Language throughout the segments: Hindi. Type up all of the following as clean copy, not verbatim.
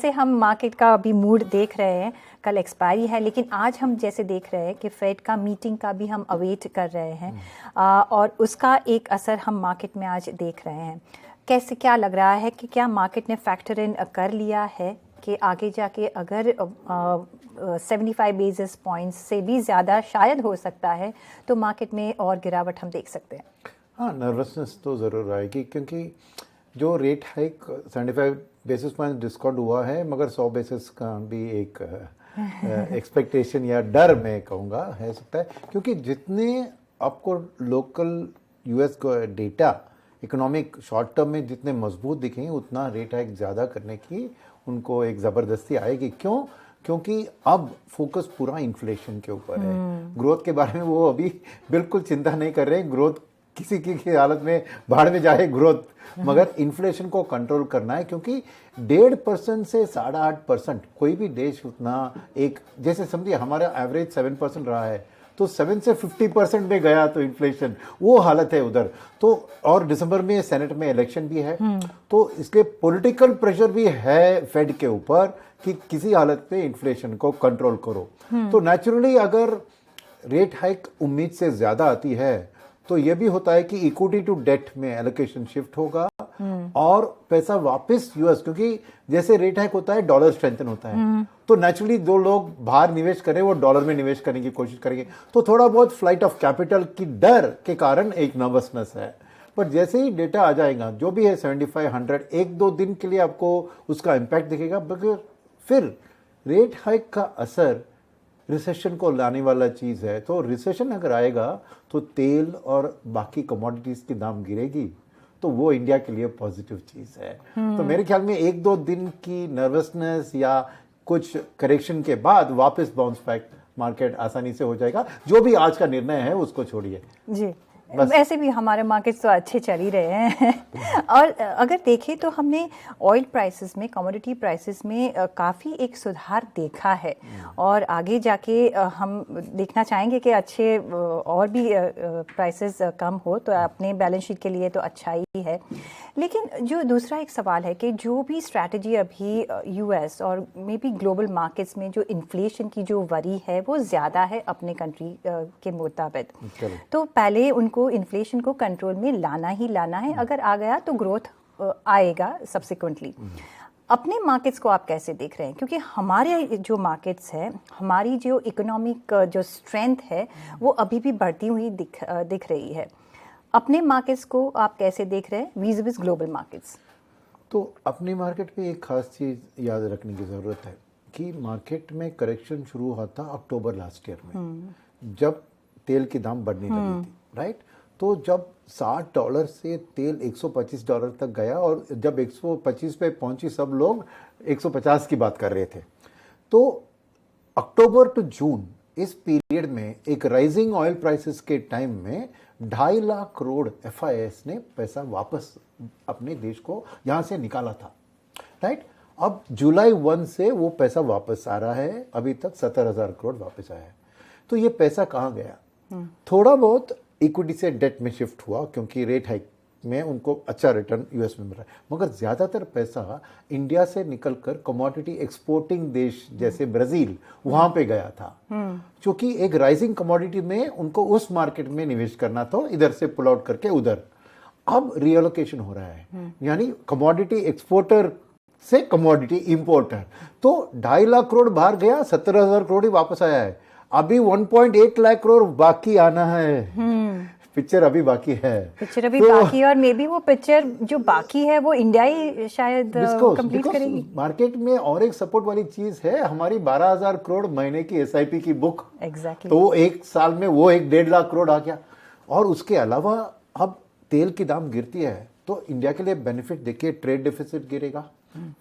जैसे हम मार्केट का अभी मूड देख रहे हैं, कल एक्सपायरी है, लेकिन आज हम जैसे देख रहे हैं कि फेड का मीटिंग का भी हम अवेट कर रहे हैं और उसका एक असर हम मार्केट में आज देख रहे हैं। कैसे क्या लग रहा है कि क्या मार्केट ने फैक्टर इन कर लिया है कि आगे जाके अगर 75 बेसिस पॉइंट्स से भी ज़्यादा शायद हो सकता है तो मार्केट में और गिरावट हम देख सकते हैं? हाँ, नर्वसनेस तो ज़रूर आएगी क्योंकि जो rate hike 75 basis point discount हुआ है, मगर 100 बेसिस का भी एक एक्सपेक्टेशन या डर मैं कहूँगा है सकता है, क्योंकि जितने आपको लोकल यूएस को डेटा इकोनॉमिक शॉर्ट टर्म में जितने मजबूत दिखेंगे उतना रेट हाइक ज़्यादा करने की उनको एक ज़बरदस्ती आएगी। क्यों? क्योंकि अब फोकस पूरा इन्फ्लेशन के ऊपर है। ग्रोथ के बारे में वो अभी बिल्कुल चिंता नहीं कर रहे। ग्रोथ किसी की हालत में भाड़ में जाए ग्रोथ, मगर इन्फ्लेशन को कंट्रोल करना है, क्योंकि 1.5% से 8.5% कोई भी देश उतना एक, जैसे समझिए हमारा एवरेज 7% रहा है, तो 7 से 50% में गया तो इन्फ्लेशन वो हालत है उधर। तो और दिसंबर में सेनेट में इलेक्शन भी है, तो इसलिए पॉलिटिकल प्रेशर भी है फेड के ऊपर कि किसी हालत पे इन्फ्लेशन को कंट्रोल करो। तो नेचुरली अगर रेट हाइक उम्मीद से ज्यादा आती है तो ये भी होता है कि इक्विटी टू डेट में एलोकेशन शिफ्ट होगा और पैसा वापस यूएस, क्योंकि जैसे रेट हाइक होता है डॉलर स्ट्रेंथन होता है, तो नेचुरली जो लोग बाहर निवेश करें वो डॉलर में निवेश करने की कोशिश करेंगे, तो थोड़ा बहुत फ्लाइट ऑफ कैपिटल की डर के कारण एक नर्वसनेस है। पर जैसे ही डेटा आ जाएगा जो भी है 75-100, एक दो दिन के लिए आपको उसका इम्पैक्ट दिखेगा, मगर फिर रेट हाइक का असर रिसेशन को लाने वाला चीज़ है। तो रिसेशन अगर आएगा तो तेल और बाकी कमोडिटीज़ की दाम गिरेगी, तो वो इंडिया के लिए पॉजिटिव चीज़ है। तो मेरे ख्याल में एक दो दिन की नर्वसनेस या कुछ करेक्शन के बाद वापस बाउंस बैक मार्केट आसानी से हो जाएगा। जो भी आज का निर्णय है उसको छोड़िए जी, वैसे भी हमारे मार्केट्स तो अच्छे चल ही रहे हैं और अगर देखें तो हमने ऑयल प्राइसेस में, कमोडिटी प्राइसेस में काफ़ी एक सुधार देखा है और आगे जाके हम देखना चाहेंगे कि अच्छे और भी प्राइसेस कम हो तो अपने बैलेंस शीट के लिए तो अच्छा ही है। लेकिन जो दूसरा एक सवाल है कि जो भी स्ट्रैटेजी अभी यूएस और मे बी ग्लोबल मार्केट्स में जो इन्फ्लेशन की जो वरी है वो ज़्यादा है अपने कंट्री के मुताबिक, तो पहले उनको इन्फ्लेशन को कंट्रोल में लाना ही लाना है। अगर आ गया तो ग्रोथ आएगा सब्सिक्वेंटली। अपने मार्केट्स को आप कैसे देख रहे हैं? क्योंकि हमारे जो मार्केट्स है, हमारी जो इकोनॉमिक जो स्ट्रेंथ है वो अभी भी बढ़ती हुई दिख रही है। अपने मार्केट्स को आप कैसे देख रहे हैं वीज़ विज़ ग्लोबल मार्केट्स? तो अपनी मार्केट पे एक खास चीज़ याद रखने की ज़रूरत है कि मार्केट में करेक्शन शुरू हुआ था अक्टूबर लास्ट ईयर में, जब तेल की दाम बढ़ने लगी थी, राइट? तो जब $60 से तेल $125 तक गया और जब 125 पे पहुंची सब लोग 150 की बात कर रहे थे। तो अक्टूबर टू जून इस पीरियड में एक राइजिंग ऑयल प्राइसेस के टाइम में 2.5 लाख करोड़ एफआईएस ने पैसा वापस अपने देश को यहां से निकाला था, राइट? अब जुलाई 1 से वो पैसा वापस आ रहा है, अभी तक 70,000 करोड़ वापस आया है। तो ये पैसा कहाँ गया? थोड़ा बहुत इक्विटी से डेट में शिफ्ट हुआ क्योंकि रेट हाइक में उनको अच्छा रिटर्न यूएस में मिल रहा है, मगर ज़्यादातर पैसा इंडिया से निकलकर कमोडिटी एक्सपोर्टिंग देश जैसे ब्राज़ील वहाँ पे गया था, क्योंकि एक राइजिंग कमोडिटी में उनको उस मार्केट में निवेश करना था, इधर से पुल आउट करके उधर। अब रिएलोकेशन हो रहा है, यानी कमोडिटी एक्सपोर्टर से कमोडिटी इंपोर्टर। तो 2.5 लाख करोड़ बाहर गया, 70,000 करोड़ ही वापस आया है। अभी 1.8 लाख करोड़ बाकी आना है। पिक्चर अभी बाकी है, पिक्चर अभी बाकी, और मे बी वो पिक्चर जो बाकी है वो इंडिया ही शायद कंप्लीट करेगी। मार्केट में और एक सपोर्ट वाली चीज है, हमारी 12,000 करोड़ महीने की एसआईपी की बुक। एग्जैक्टली। तो वो एक साल में वो 1.5 लाख करोड़ आ गया। और उसके अलावा अब तेल की दाम गिरती है तो इंडिया के लिए बेनिफिट देखिए, ट्रेड डेफिसिट गिरेगा,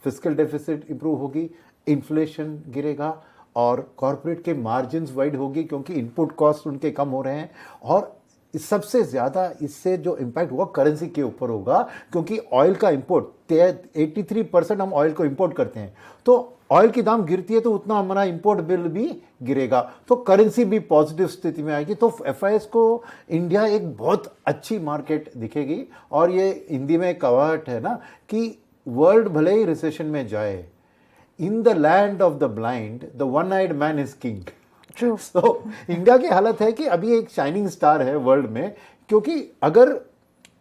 फिस्कल डेफिसिट इंप्रूव होगी, इन्फ्लेशन गिरेगा और कॉर्पोरेट के मार्जिन्स वाइड होगी क्योंकि इनपुट कॉस्ट उनके कम हो रहे हैं। और सबसे ज़्यादा इससे जो इम्पैक्ट होगा करेंसी के ऊपर होगा, क्योंकि ऑयल का इंपोर्ट 83% हम ऑयल को इंपोर्ट करते हैं, तो ऑयल की दाम गिरती है तो उतना हमारा इंपोर्ट बिल भी गिरेगा, तो करेंसी भी पॉजिटिव स्थिति में आएगी। तो एफआईएस को इंडिया एक बहुत अच्छी मार्केट दिखेगी। और ये हिंदी में कहावत है ना कि वर्ल्ड भले ही रिसेशन में जाए, in the land of the blind the one eyed man is king. True. तो इंडिया की हालत है कि अभी एक शाइनिंग स्टार है वर्ल्ड में, क्योंकि अगर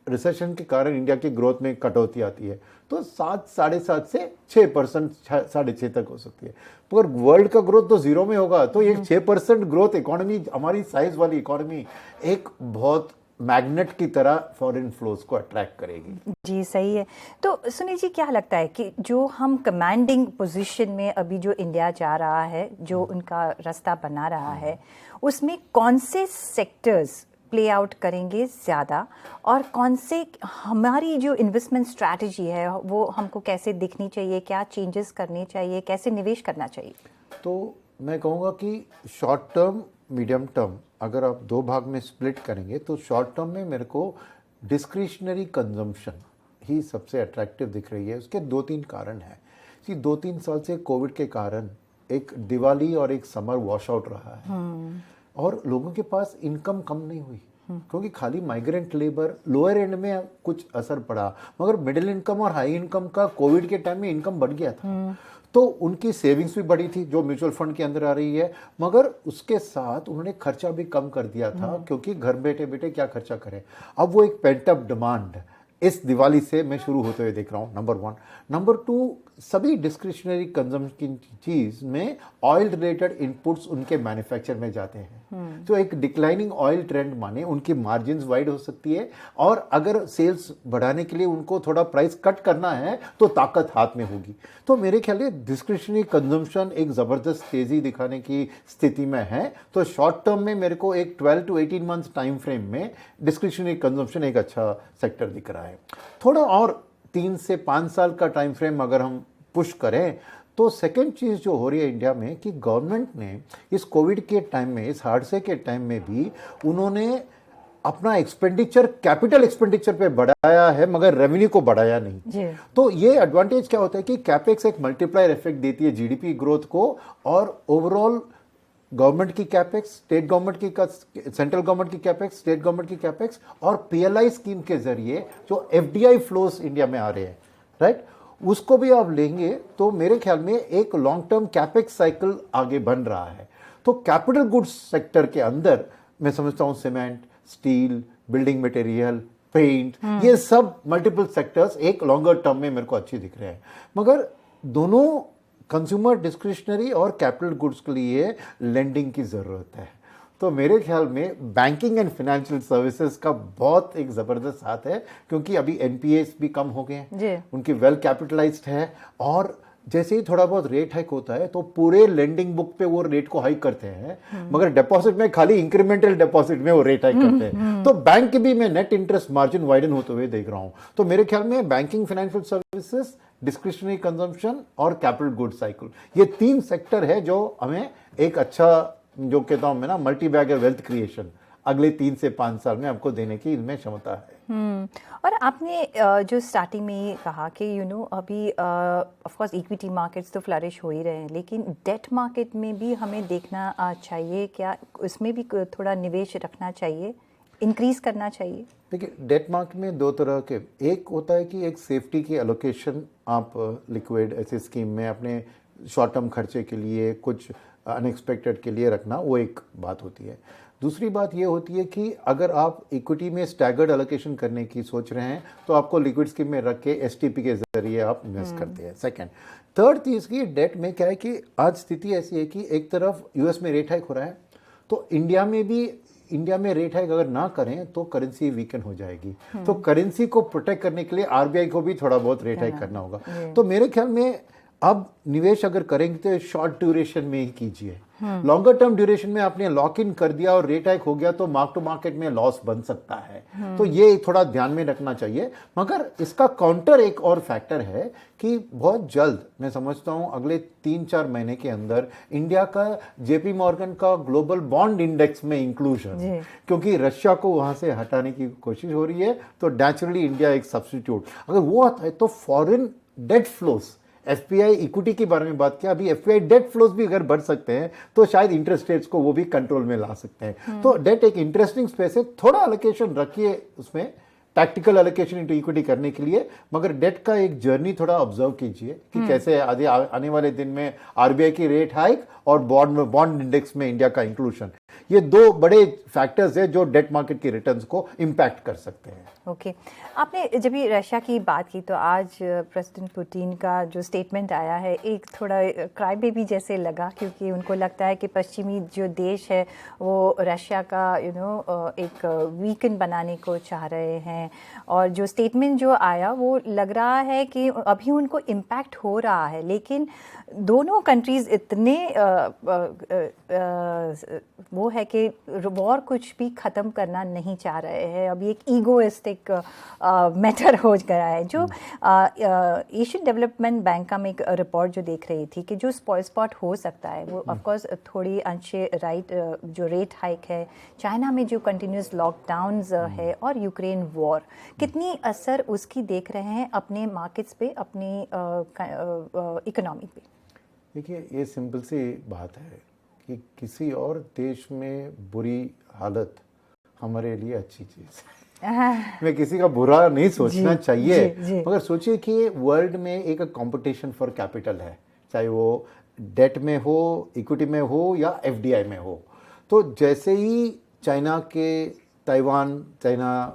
रिसेशन के कारण इंडिया की ग्रोथ में कटौती आती है तो 7, 7.5 से 6%, 6.5 तक हो सकती है, पर वर्ल्ड का ग्रोथ तो जीरो में होगा। तो ये 6% ग्रोथ इकोनॉमी, हमारी साइज वाली इकोनॉमी, एक बहुत मैग्नेट की तरह फॉरेन फ्लोज को अट्रैक्ट करेगी। जी सही है। तो सुनील जी, क्या लगता है कि जो हम कमांडिंग पोजीशन में अभी जो इंडिया जा रहा है, जो उनका रास्ता बना रहा है, उसमें कौन से सेक्टर्स प्ले आउट करेंगे ज़्यादा, और कौन से हमारी जो इन्वेस्टमेंट स्ट्रैटेजी है वो हमको कैसे दिखनी चाहिए, क्या चेंजेस करने चाहिए, कैसे निवेश करना चाहिए? तो मैं कहूँगा कि शॉर्ट टर्म, मीडियम टर्म, अगर आप 2 भाग में स्प्लिट करेंगे तो शॉर्ट टर्म में मेरे को डिस्क्रिशनरी कंजम्पशन ही सबसे अट्रैक्टिव दिख रही है। उसके 2-3 कारण हैं कि 2-3 साल से कोविड के कारण एक दिवाली और एक समर वॉश आउट रहा है और लोगों के पास इनकम कम नहीं हुई, क्योंकि खाली माइग्रेंट लेबर, लोअर एंड में कुछ असर पड़ा, मगर मिडिल इनकम और हाई इनकम का कोविड के टाइम में इनकम बढ़ गया था। तो उनकी सेविंग्स भी बढ़ी थी जो म्यूचुअल फंड के अंदर आ रही है, मगर उसके साथ उन्होंने खर्चा भी कम कर दिया था, क्योंकि घर बैठे बैठे क्या खर्चा करें। अब वो एक पेंट अप डिमांड इस दिवाली से मैं शुरू होते हुए देख रहा हूँ, नंबर 1। नंबर 2, सभी डिस्क्रिशनरी कंजम्पशन की चीज में ऑयल रिलेटेड इनपुट्स उनके मैन्युफैक्चर में जाते हैं। तो एक डिक्लाइनिंग ऑयल ट्रेंड माने उनकी मार्जिन्स वाइड हो सकती है, और अगर सेल्स बढ़ाने के लिए उनको थोड़ा प्राइस कट करना है तो ताकत हाथ में होगी। तो मेरे ख्याल में डिस्क्रिशनरी कंजम्पशन एक जबरदस्त तेजी दिखाने की स्थिति में है। तो शॉर्ट टर्म में मेरे को एक 12 to 18 मंथ्स टाइम फ्रेम में डिस्क्रिशनरी कंजम्पशन एक अच्छा सेक्टर दिख रहा है। थोड़ा और 3 से 5 साल का टाइम फ्रेम अगर हम पुश करें तो सेकेंड चीज़ जो हो रही है इंडिया में कि गवर्नमेंट ने इस कोविड के टाइम में, इस हादसे के टाइम में भी उन्होंने अपना एक्सपेंडिचर, कैपिटल एक्सपेंडिचर पे बढ़ाया है, मगर रेवेन्यू को बढ़ाया नहीं। तो ये एडवांटेज क्या होता है कि कैपेक्स एक मल्टीप्लायर इफेक्ट देती है जीडीपी ग्रोथ को, और ओवरऑल गवर्नमेंट की कैपेक्स, स्टेट गवर्नमेंट की, सेंट्रल गवर्नमेंट की कैपेक्स, स्टेट गवर्नमेंट की कैपेक्स, और पीएलआई स्कीम के जरिए जो एफडीआई फ्लोस इंडिया में आ रहे हैं, राइट, उसको भी आप लेंगे तो मेरे ख्याल में एक लॉन्ग टर्म कैपेक्स साइकिल आगे बन रहा है। तो कैपिटल गुड्स सेक्टर के अंदर मैं समझता हूं cement, steel, building material, paint, ये सब मल्टीपल सेक्टर्स एक लॉन्गर टर्म में मेरे को अच्छी दिख रहे हैं, मगर दोनों कंज्यूमर डिस्क्रिशनरी और कैपिटल गुड्स के लिए लेंडिंग की ज़रूरत है। तो मेरे ख्याल में बैंकिंग एंड फाइनेंशियल सर्विसेज का बहुत एक ज़बरदस्त हाथ है, क्योंकि अभी एनपीएस भी कम हो गए हैं, उनकी वेल कैपिटलाइज्ड है, और जैसे ही थोड़ा बहुत रेट हाइक होता है तो पूरे लेंडिंग बुक पे वो रेट को हाइक करते हैं, मगर डिपॉजिट में खाली इंक्रीमेंटल डिपॉजिट में वो रेट हाइक करते हैं। तो बैंक भी मैं नेट इंटरेस्ट मार्जिन वाइडन होते हुए देख रहा हूं। तो मेरे ख्याल में banking, financial services, discretionary consumption और कैपिटल गुड साइकिल, ये 3 सेक्टर है जो हमें एक अच्छा, जो कहता हूं मैं ना, मल्टी बैगर वेल्थ क्रिएशन अगले 3 से 5 साल में आपको देने की इनमें क्षमता है। और आपने जो स्टार्टिंग में ये कहा कि अभी ऑफ कोर्स इक्विटी मार्केट्स तो फ्लरिश हो ही रहे हैं, लेकिन डेट मार्केट में भी हमें देखना चाहिए, क्या उसमें भी थोड़ा निवेश रखना चाहिए, इंक्रीज करना चाहिए? देखिए, डेट मार्केट में 2 तरह के, एक होता है कि एक सेफ्टी की एलोकेशन आप लिक्विड ऐसे स्कीम में अपने शॉर्ट टर्म खर्चे के लिए, कुछ अनएक्सपेक्टेड के लिए रखना, वो एक बात होती है। दूसरी बात ये होती है कि अगर आप इक्विटी में स्टैगर्ड एलोकेशन करने की सोच रहे हैं तो आपको लिक्विड स्कीम में रख के एसटीपी के जरिए आप इन्वेस्ट करते हैं। सेकंड, थर्ड चीज़ की डेट में क्या है कि आज स्थिति ऐसी है कि एक तरफ यूएस में रेट हाइक हो रहा है, तो इंडिया में रेट हाइक अगर ना करें तो करेंसी वीकन हो जाएगी। तो करेंसी को प्रोटेक्ट करने के लिए आरबीआई को भी थोड़ा बहुत रेट हाइक करना होगा। तो मेरे ख्याल में अब निवेश अगर करेंगे तो शॉर्ट ड्यूरेशन में ही कीजिए। लॉन्गर टर्म ड्यूरेशन में आपने लॉक इन कर दिया और रेट हाइक हो गया तो मार्क टू मार्केट में लॉस बन सकता है। तो ये थोड़ा ध्यान में रखना चाहिए। मगर इसका काउंटर एक और फैक्टर है कि बहुत जल्द, मैं समझता हूं अगले 3-4 महीने के अंदर, इंडिया का जेपी मॉर्गन का ग्लोबल बॉन्ड इंडेक्स में इंक्लूजन, क्योंकि रशिया को वहां से हटाने की कोशिश हो रही है, तो नेचुरली इंडिया एक सब्स्टिट्यूट, अगर वो आता है तो foreign debt flows, FPI equity के बारे में बात किया, अभी एफपीआई डेट फ्लोज भी अगर बढ़ सकते हैं तो शायद इंटरेस्ट रेट्स को वो भी कंट्रोल में ला सकते हैं। तो डेट एक इंटरेस्टिंग स्पेस है, थोड़ा एलोकेशन रखिए उसमें, टैक्टिकल एलोकेशन इनटू इक्विटी करने के लिए, मगर डेट का एक जर्नी थोड़ा ऑब्जर्व कीजिए कि कैसे आने वाले दिन में आरबीआई की रेट हाइक और बॉन्ड इंडेक्स में इंडिया का इंक्लूजन, ये दो बड़े फैक्टर्स है जो डेट मार्केट की रिटर्न्स को इम्पैक्ट कर सकते हैं। ओके आपने जब ये रशिया की बात की तो आज प्रेसिडेंट पुतिन का जो स्टेटमेंट आया है एक थोड़ा क्राई बेबी जैसे लगा, क्योंकि उनको लगता है कि पश्चिमी जो देश है वो रशिया का एक वीकन बनाने को चाह रहे हैं, और जो स्टेटमेंट जो आया वो लग रहा है कि अभी उनको इम्पैक्ट हो रहा है, लेकिन दोनों कंट्रीज़ इतने वो है कि वॉर कुछ भी ख़त्म करना नहीं चाह रहे हैं। अभी एक ईगोइस्टिक मैटर हो गया है। जो एशियन डेवलपमेंट बैंक का मैं एक रिपोर्ट जो देख रही थी कि जो स्पॉइल स्पॉट हो सकता है वो ऑफकोर्स थोड़ी अंशे जो रेट हाइक है, चाइना में जो कंटिन्यूस लॉकडाउन्स है और यूक्रेन वॉर, कितनी असर उसकी देख रहे हैं अपने मार्केट्स पे, अपनी इकोनॉमी पे? देखिए, ये सिंपल सी बात है कि किसी और देश में बुरी हालत हमारे लिए अच्छी चीज़ है। मैं किसी का बुरा नहीं सोचना चाहिए, मगर सोचिए कि वर्ल्ड में एक कंपटीशन फॉर कैपिटल है, चाहे वो डेट में हो, इक्विटी में हो या एफडीआई में हो। तो जैसे ही चाइना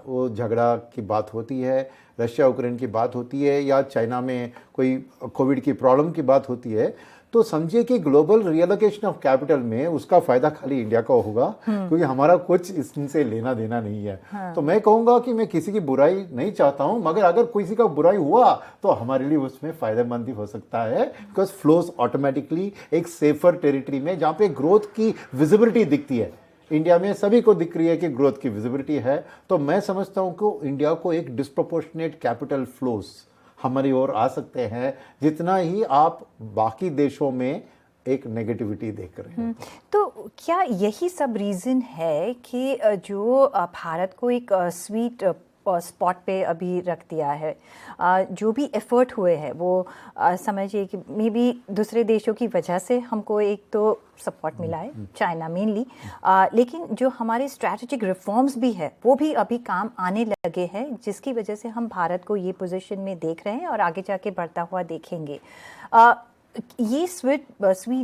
वो झगड़ा की बात होती है, रशिया यूक्रेन की बात होती है, या चाइना में कोई कोविड की प्रॉब्लम की बात होती है, तो समझिए कि ग्लोबल रिएलोकेशन ऑफ कैपिटल में उसका फायदा खाली इंडिया का होगा, क्योंकि हमारा कुछ इससे लेना देना नहीं है। तो मैं कहूंगा कि मैं किसी की बुराई नहीं चाहता हूं, मगर अगर किसी का बुराई हुआ तो हमारे लिए उसमें फायदेमंद ही हो सकता है, बिकॉज फ्लोज ऑटोमेटिकली एक सेफर टेरिटरी में जहां पे ग्रोथ की विजिबिलिटी दिखती है। इंडिया में सभी को दिख रही है कि ग्रोथ की विजिबिलिटी है, तो मैं समझता हूं कि इंडिया को एक डिस्प्रोपोर्शनेट कैपिटल फ्लोज हमारी ओर आ सकते हैं, जितना ही आप बाकी देशों में एक नेगेटिविटी देख रहे हैं। तो क्या यही सब रीज़न है कि जो भारत को एक स्वीट स्पॉट पे अभी रख दिया है? जो भी एफर्ट हुए हैं वो समझिए कि मे बी दूसरे देशों की वजह से हमको एक तो सपोर्ट मिला है, चाइना मेनली, लेकिन जो हमारे स्ट्रैटेजिक रिफॉर्म्स भी है वो भी अभी काम आने लगे हैं, जिसकी वजह से हम भारत को ये पोजीशन में देख रहे हैं और आगे जाके बढ़ता हुआ देखेंगे। ये स्वीट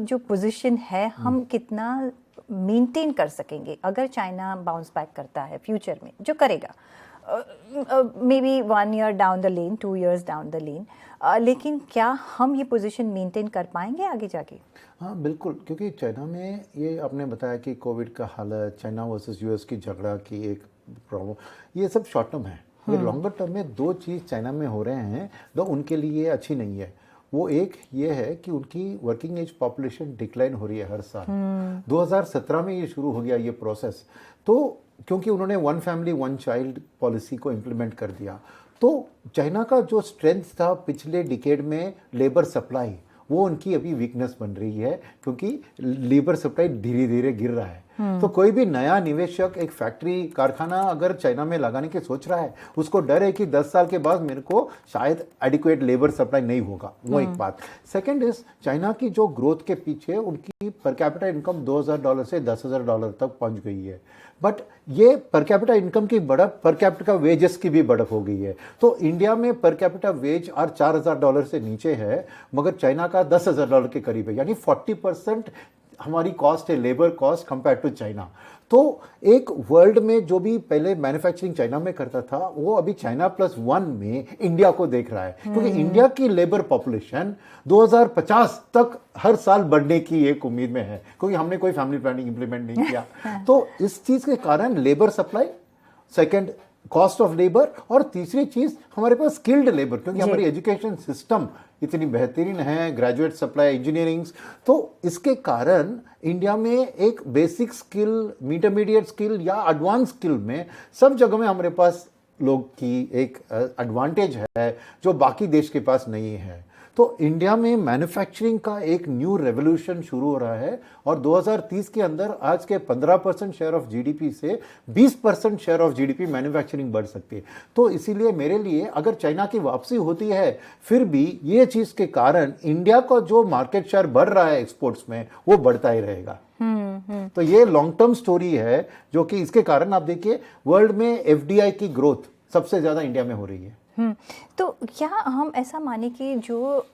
जो पोजीशन है हम कितना मेंटेन कर सकेंगे अगर चाइना बाउंस बैक करता है फ्यूचर में, जो करेगा may be 1 year down the lane, 2 years down the lane, लेकिन क्या हम ये पोजीशन मेंटेन कर पाएंगे आगे जाके? हाँ बिल्कुल, क्योंकि चाइना में ये आपने बताया कि कोविड का हालत, चाइना वर्सेस यूएस की झगड़ा की एक प्रॉब्लम, ये सब शॉर्ट टर्म है। ये लॉन्गर टर्म में दो चीज़ चाइना में हो रहे हैं तो उनके लिए अच्छी नहीं है। वो एक ये है कि उनकी वर्किंग एज पॉपुलेशन डिक्लाइन हो रही है हर साल। 2017 में ये शुरू हो गया ये प्रोसेस, तो क्योंकि उन्होंने one family one child policy को इम्प्लीमेंट कर दिया, तो चाइना का जो स्ट्रेंथ था पिछले डिकेड में लेबर सप्लाई, वो उनकी अभी वीकनेस बन रही है, क्योंकि लेबर सप्लाई धीरे धीरे गिर रहा है। तो कोई भी नया निवेशक एक फैक्ट्री कारखाना अगर चाइना में लगाने की सोच रहा है, उसको डर है कि 10 साल के बाद मेरे को शायद एडिक्वेट लेबर सप्लाई नहीं होगा, वो एक बात। सेकंड इज, चाइना की जो ग्रोथ के पीछे उनकी पर कैपिटा इनकम $2,000 से $10,000 तक पहुंच गई है, बट ये पर कैपिटा इनकम की बढ़त पर कैपिटा वेजेस की भी बढ़त हो गई है। तो इंडिया में पर कैपिटा वेज और $4,000 से नीचे है, मगर चाइना का $10,000 के करीब है, यानी 40% हमारी कॉस्ट है labour cost compare to China. तो एक वर्ल्ड में जो भी पहले मैन्युफैक्चरिंग चाइना में करता था, वो अभी चाइना +1 में इंडिया को देख रहा है, क्योंकि इंडिया की लेबर पॉपुलेशन 2050 तक हर साल बढ़ने की एक उम्मीद में है, क्योंकि हमने कोई फैमिली प्लानिंग इंप्लीमेंट नहीं किया। तो इस चीज के कारण labour supply, second cost of labour, और तीसरी चीज हमारे पास स्किल्ड लेबर, क्योंकि हमारी एजुकेशन सिस्टम इतनी बेहतरीन है, ग्रेजुएट सप्लाई इंजीनियरिंग, तो इसके कारण इंडिया में एक बेसिक स्किल, इंटरमीडिएट स्किल या एडवांस स्किल में सब जगह में हमारे पास लोग की एक एडवांटेज है जो बाकी देश के पास नहीं है। तो इंडिया में मैन्युफैक्चरिंग का एक न्यू रेवोल्यूशन शुरू हो रहा है, और 2030 के अंदर आज के 15% शेयर ऑफ जीडीपी से 20% शेयर ऑफ जीडीपी मैन्युफैक्चरिंग बढ़ सकती है। तो इसीलिए मेरे लिए अगर चाइना की वापसी होती है, फिर भी ये चीज के कारण इंडिया का जो मार्केट शेयर बढ़ रहा है एक्सपोर्ट्स में, वो बढ़ता ही रहेगा। तो ये लॉन्ग टर्म स्टोरी है, जो कि इसके कारण आप देखिए वर्ल्ड में एफडीआई की ग्रोथ सबसे ज़्यादा इंडिया में हो रही है। तो क्या हम ऐसा माने कि जो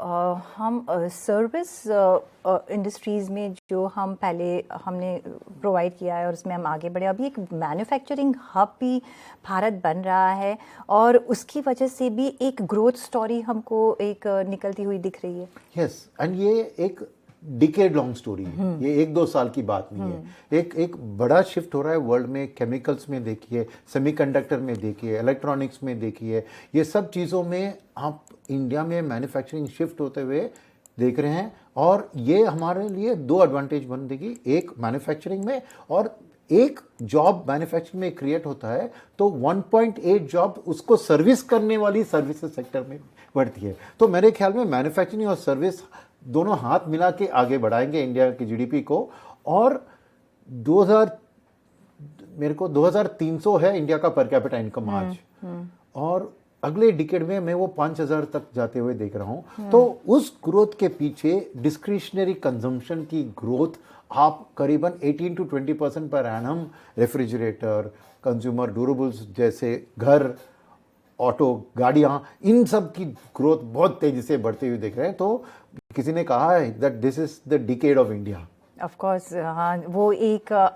हम सर्विस इंडस्ट्रीज़ में जो हम पहले हमने प्रोवाइड किया है और उसमें हम आगे बढ़े, अभी एक मैन्युफैक्चरिंग हब भी भारत बन रहा है और उसकी वजह से भी एक ग्रोथ स्टोरी हमको एक निकलती हुई दिख रही है। यस, एंड ये एक डिकेड लॉन्ग स्टोरी है, ये 1-2 साल की बात नहीं है। एक बड़ा शिफ्ट हो रहा है वर्ल्ड में। केमिकल्स में देखिए, सेमीकंडक्टर में देखिए, इलेक्ट्रॉनिक्स में देखिए, ये सब चीज़ों में आप इंडिया में मैन्युफैक्चरिंग शिफ्ट होते हुए देख रहे हैं। और ये हमारे लिए 2 एडवांटेज बन देगी, एक मैन्युफैक्चरिंग में, और एक जॉब मैन्युफैक्चरिंग में क्रिएट होता है तो 1.8 जॉब उसको सर्विस करने वाली सर्विसेज सेक्टर में बढ़ती है। तो मेरे ख्याल में मैन्युफैक्चरिंग और सर्विस दोनों हाथ मिला के आगे बढ़ाएंगे इंडिया की जीडीपी को। और 2300 है इंडिया का पर कैपिटा इनकम आज, और अगले डिकेड में मैं वो 5000 तक जाते हुए देख रहा हूँ। तो उस ग्रोथ के पीछे डिस्क्रिशनरी कंजम्पशन की ग्रोथ आप करीबन 18 to 20% per annum refrigerator, consumer durables जैसे घर, ऑटो, गाड़ियाँ, इन सब की ग्रोथ बहुत तेजी से बढ़ते हुए देख रहे हैं। तो किसी ने कहा है that this is the decade of India. Of course, हाँ, वो एक